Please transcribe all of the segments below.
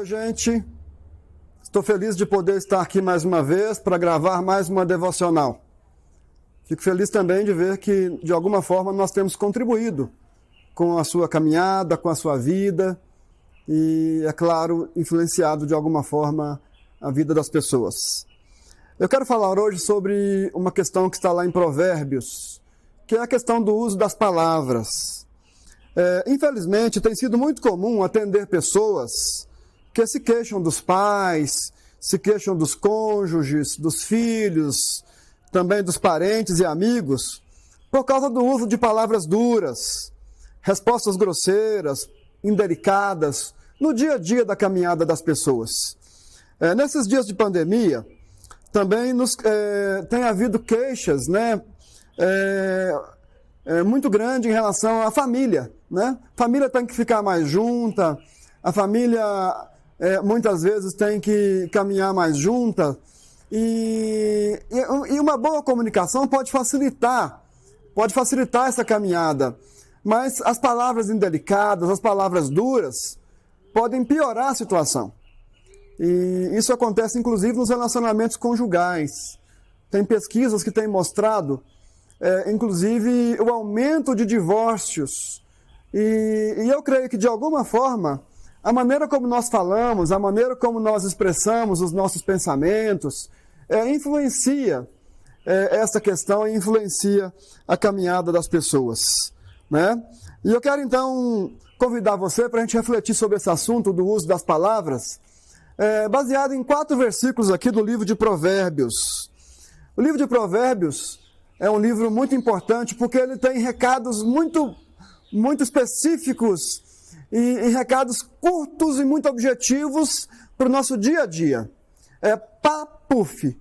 gente. Estou feliz de poder estar aqui mais uma vez para gravar mais uma devocional. Fico feliz também de ver que, de alguma forma, nós temos contribuído com a sua caminhada, com a sua vida e, é claro, influenciado de alguma forma a vida das pessoas. Eu quero falar hoje sobre uma questão que está lá em Provérbios, que é a questão do uso das palavras. Infelizmente, tem sido muito comum atender pessoas que se queixam dos pais, se queixam dos cônjuges, dos filhos, também dos parentes e amigos, por causa do uso de palavras duras, respostas grosseiras, indelicadas, no dia a dia da caminhada das pessoas. Nesses dias de pandemia, também tem havido queixas, muito grande em relação à família, A família tem que ficar mais junta, a família muitas vezes tem que caminhar mais junta e uma boa comunicação pode facilitar essa caminhada, mas as palavras indelicadas, as palavras duras podem piorar a situação. E isso acontece inclusive nos relacionamentos conjugais. Tem pesquisas que têm mostrado inclusive o aumento de divórcios. E eu creio que, de alguma forma, a maneira como nós falamos, a maneira como nós expressamos os nossos pensamentos, influencia essa questão e influencia a caminhada das pessoas. E eu quero, então, convidar você para a gente refletir sobre esse assunto do uso das palavras, baseado em 4 versículos aqui do livro de Provérbios. O livro de Provérbios é um livro muito importante porque ele tem recados muito específicos e recados curtos e muito objetivos para o nosso dia a dia. Papuf,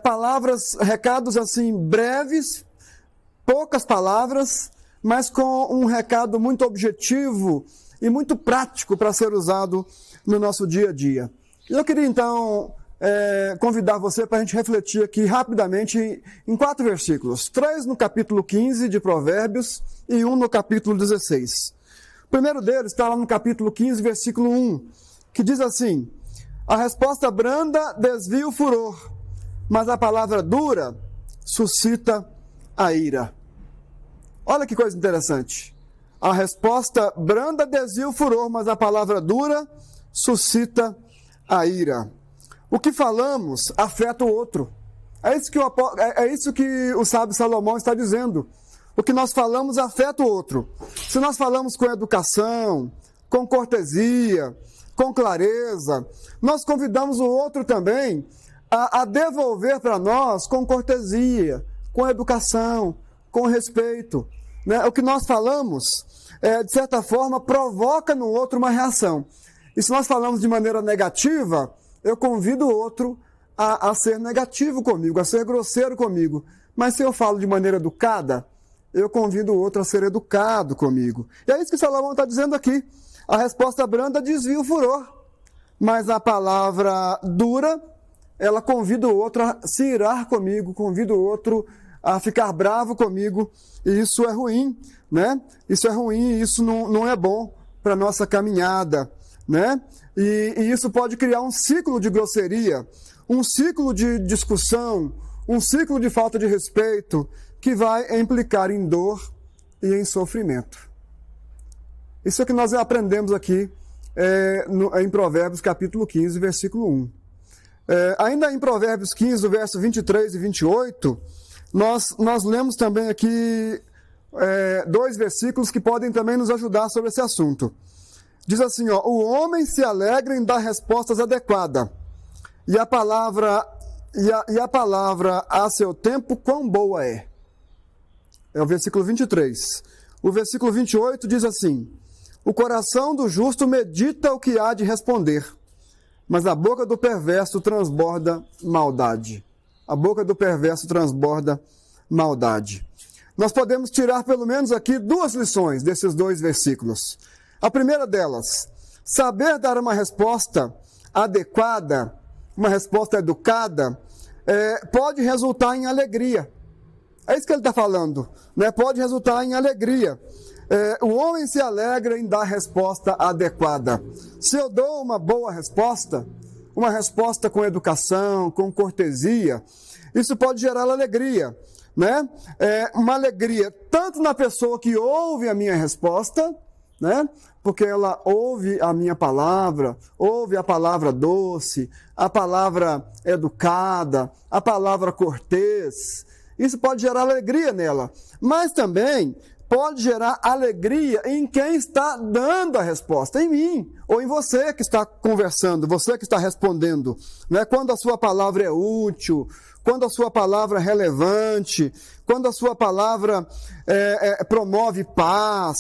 palavras, recados assim breves, poucas palavras, mas com um recado muito objetivo e muito prático para ser usado no nosso dia a dia. Eu queria então convidar você para a gente refletir aqui rapidamente em 4 versículos. 3 no capítulo 15 de Provérbios e 1 no capítulo 16. O primeiro deles está lá no capítulo 15, versículo 1, que diz assim: a resposta branda desvia o furor, mas a palavra dura suscita a ira. Olha que coisa interessante. A resposta branda desvia o furor, mas a palavra dura suscita a ira. O que falamos afeta o outro. É isso que o sábio Salomão está dizendo. O que nós falamos afeta o outro. Se nós falamos com educação, com cortesia, com clareza, nós convidamos o outro também a devolver para nós com cortesia, com educação, com respeito. O que nós falamos, de certa forma, provoca no outro uma reação. E se nós falamos de maneira negativa, eu convido o outro a ser negativo comigo, a ser grosseiro comigo. Mas se eu falo de maneira educada, eu convido o outro a ser educado comigo. E é isso que Salomão está dizendo aqui. A resposta branda desvia o furor, mas a palavra dura, ela convida o outro a se irar comigo, convida o outro a ficar bravo comigo. E isso é ruim, Isso é ruim e isso não é bom para a nossa caminhada, E isso pode criar um ciclo de grosseria, um ciclo de discussão, um ciclo de falta de respeito, que vai implicar em dor e em sofrimento. Isso é o que nós aprendemos aqui em Provérbios capítulo 15, versículo 1. Ainda em Provérbios 15, verso 23 e 28, nós lemos também aqui 2 versículos que podem também nos ajudar sobre esse assunto. Diz assim, o homem se alegra em dar respostas adequadas, e a palavra a seu tempo quão boa é. É o versículo 23. O versículo 28 diz assim: o coração do justo medita o que há de responder, mas a boca do perverso transborda maldade. A boca do perverso transborda maldade. Nós podemos tirar pelo menos aqui 2 lições desses 2 versículos. A primeira delas, saber dar uma resposta adequada, uma resposta educada, pode resultar em alegria. É isso que ele está falando, né? Pode resultar em alegria. O homem se alegra em dar resposta adequada. Se eu dou uma boa resposta, uma resposta com educação, com cortesia, isso pode gerar alegria, né? Uma alegria tanto na pessoa que ouve a minha resposta, né? Porque ela ouve a minha palavra, ouve a palavra doce, a palavra educada, a palavra cortês. Isso pode gerar alegria nela, mas também pode gerar alegria em quem está dando a resposta, em mim, ou em você que está conversando, você que está respondendo, né? Quando a sua palavra é útil, quando a sua palavra é relevante, quando a sua palavra promove paz,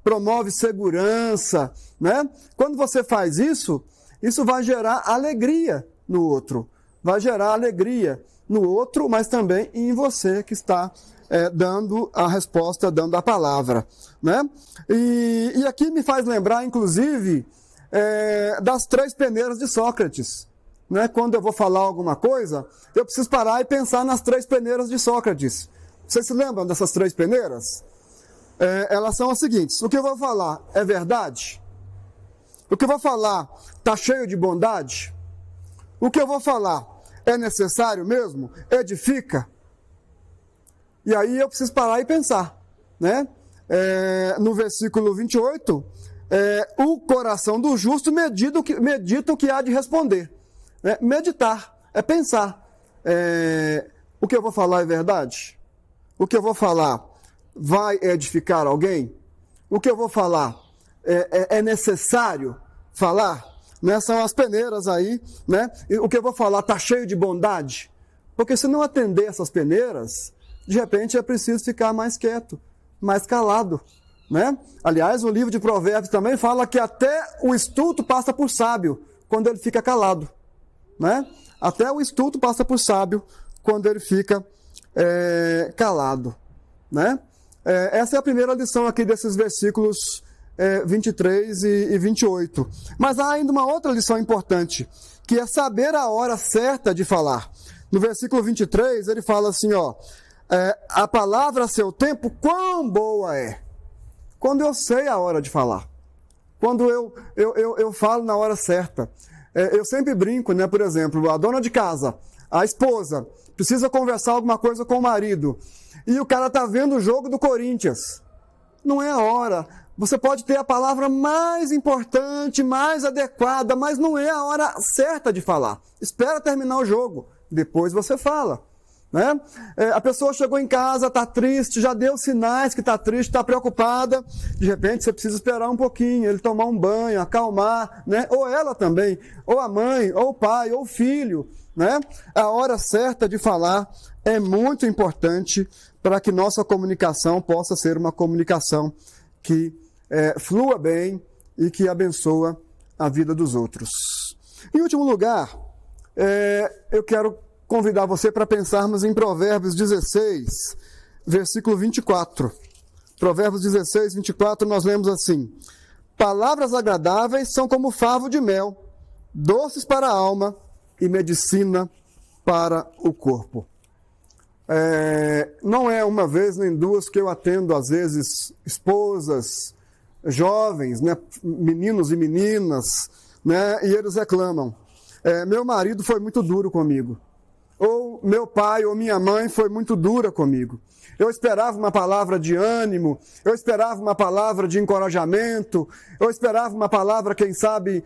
promove segurança, né? Quando você faz isso, isso vai gerar alegria no outro, vai gerar alegria no outro, mas também em você que está dando a resposta, dando a palavra, né? E aqui me faz lembrar, inclusive, das 3 peneiras de Sócrates, né? Quando eu vou falar alguma coisa, eu preciso parar e pensar nas 3 peneiras de Sócrates. Vocês se lembram dessas 3 peneiras? Elas são as seguintes: o que eu vou falar é verdade? O que eu vou falar está cheio de bondade? O que eu vou falar é necessário mesmo? Edifica? E aí eu preciso parar e pensar, né? No versículo 28, o coração do justo medita o que há de responder. Né? Meditar, é pensar. O que eu vou falar é verdade? O que eu vou falar vai edificar alguém? O que eu vou falar é necessário falar? Né? São as peneiras aí, né? E o que eu vou falar está cheio de bondade? Porque se não atender essas peneiras, de repente é preciso ficar mais quieto, mais calado, né? Aliás, o livro de Provérbios também fala que até o estulto passa por sábio quando ele fica calado, né? Até o estulto passa por sábio quando ele fica calado, né? Essa é a primeira lição aqui desses versículos 23 e 28. Mas há ainda uma outra lição importante, que é saber a hora certa de falar. No versículo 23, ele fala assim, ó, a palavra a seu tempo, quão boa é. Quando eu sei a hora de falar. Quando eu falo na hora certa. Eu sempre brinco, né? Por exemplo, a dona de casa, a esposa, precisa conversar alguma coisa com o marido. E o cara está vendo o jogo do Corinthians. Não é a hora. Você pode ter a palavra mais importante, mais adequada, mas não é a hora certa de falar. Espera terminar o jogo. Depois você fala. Né? A pessoa chegou em casa, está triste, já deu sinais que está triste, está preocupada. De repente você precisa esperar um pouquinho, ele tomar um banho, acalmar, né? Ou ela também, ou a mãe, ou o pai, ou o filho. Né? A hora certa de falar é muito importante para que nossa comunicação possa ser uma comunicação que flua bem e que abençoa a vida dos outros. Em último lugar, eu quero convidar você para pensarmos em Provérbios 16, versículo 24. Provérbios 16, 24, nós lemos assim: palavras agradáveis são como favo de mel, doces para a alma e medicina para o corpo. Não é uma vez nem duas que eu atendo, às vezes, esposas, jovens, né, meninos e meninas, né, e eles reclamam: meu marido foi muito duro comigo. Ou meu pai ou minha mãe foi muito dura comigo. Eu esperava uma palavra de ânimo, eu esperava uma palavra de encorajamento, eu esperava uma palavra, quem sabe,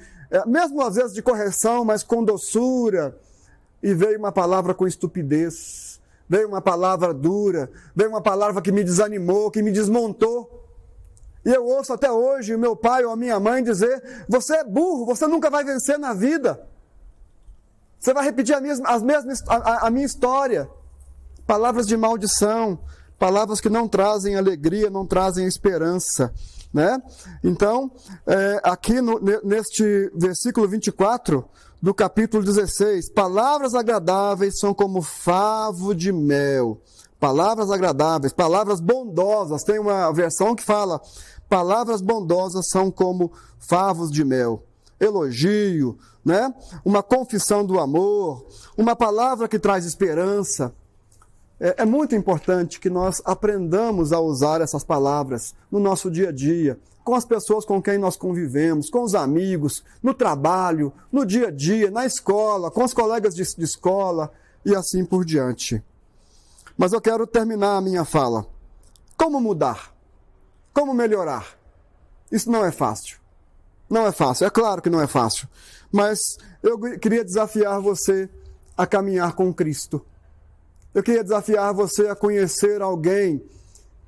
mesmo às vezes de correção, mas com doçura. E veio uma palavra com estupidez, veio uma palavra dura, veio uma palavra que me desanimou, que me desmontou. E eu ouço até hoje o meu pai ou a minha mãe dizer: você é burro, você nunca vai vencer na vida. Você vai repetir a minha história. Palavras de maldição, palavras que não trazem alegria, não trazem esperança. Né? Então, aqui neste versículo 24 do capítulo 16, palavras agradáveis são como favo de mel. Palavras agradáveis, palavras bondosas. Tem uma versão que fala: palavras bondosas são como favos de mel. Elogio, né? Uma confissão do amor, uma palavra que traz esperança. É muito importante que nós aprendamos a usar essas palavras no nosso dia a dia, com as pessoas com quem nós convivemos, com os amigos, no trabalho, no dia a dia, na escola, com os colegas de escola e assim por diante. Mas eu quero terminar a minha fala. Como mudar? Como melhorar? Isso não é fácil. Não é fácil, é claro que não é fácil. Mas eu queria desafiar você a caminhar com Cristo. Eu queria desafiar você a conhecer alguém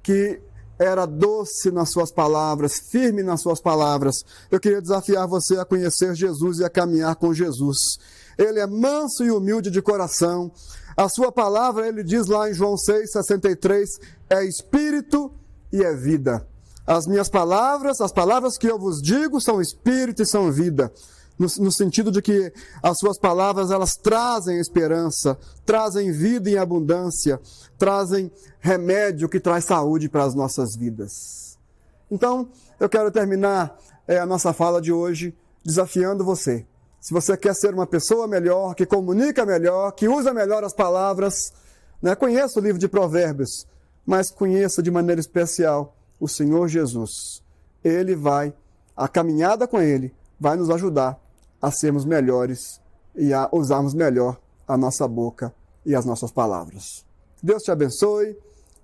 que era doce nas suas palavras, firme nas suas palavras. Eu queria desafiar você a conhecer Jesus e a caminhar com Jesus. Ele é manso e humilde de coração. A sua palavra, ele diz lá em João 6,63, é espírito e é vida. As minhas palavras, as palavras que eu vos digo, são espírito e são vida. No sentido de que as suas palavras, elas trazem esperança, trazem vida em abundância, trazem remédio que traz saúde para as nossas vidas. Então, eu quero terminar a nossa fala de hoje desafiando você. Se você quer ser uma pessoa melhor, que comunica melhor, que usa melhor as palavras, conheça o livro de Provérbios, mas conheça de maneira especial o Senhor Jesus. A caminhada com Ele vai nos ajudar a sermos melhores e a usarmos melhor a nossa boca e as nossas palavras. Deus te abençoe,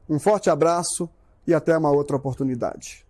um forte abraço e até uma outra oportunidade.